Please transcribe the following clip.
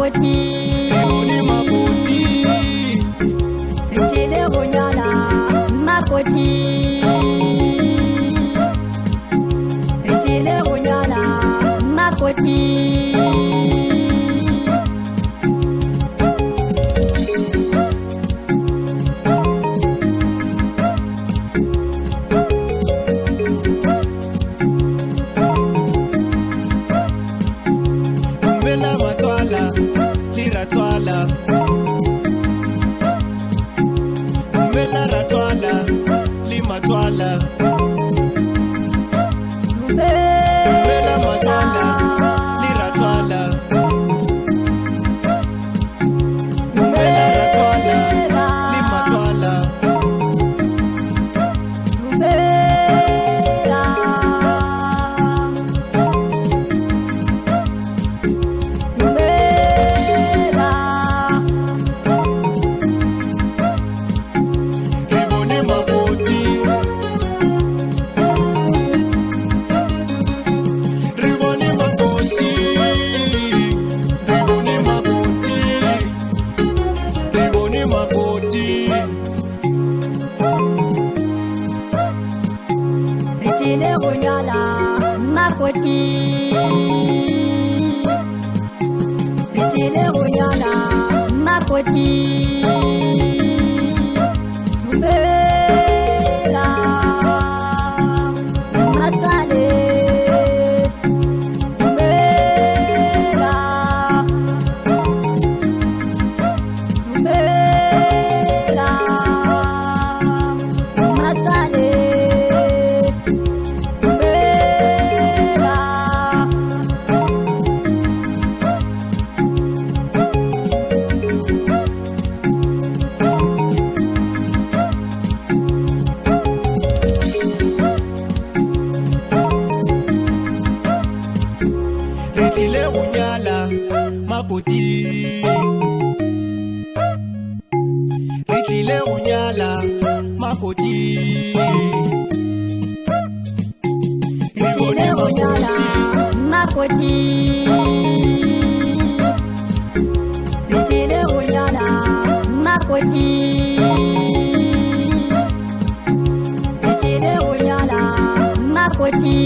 makoti Riboni makoti Ritile hunyala makoti Ritile hunyala makoti Dumbela matwala, lira twala Dumbela ratwala, lima twala Dumbela matwala, lira twala Dumbela ratwala, lima twala Riboni makoti Riboni makoti Riboni makoti Riboni makoti Ritile hunyala makoti Ritile hunyala makoti Mbela matale Mbela Mbela matale Mbela Ritile hunyala makoti Ritile hunyala makoti Riboni Ritile hunyala makoti makoti Ritile hunyala makoti Ritile hunyala makoti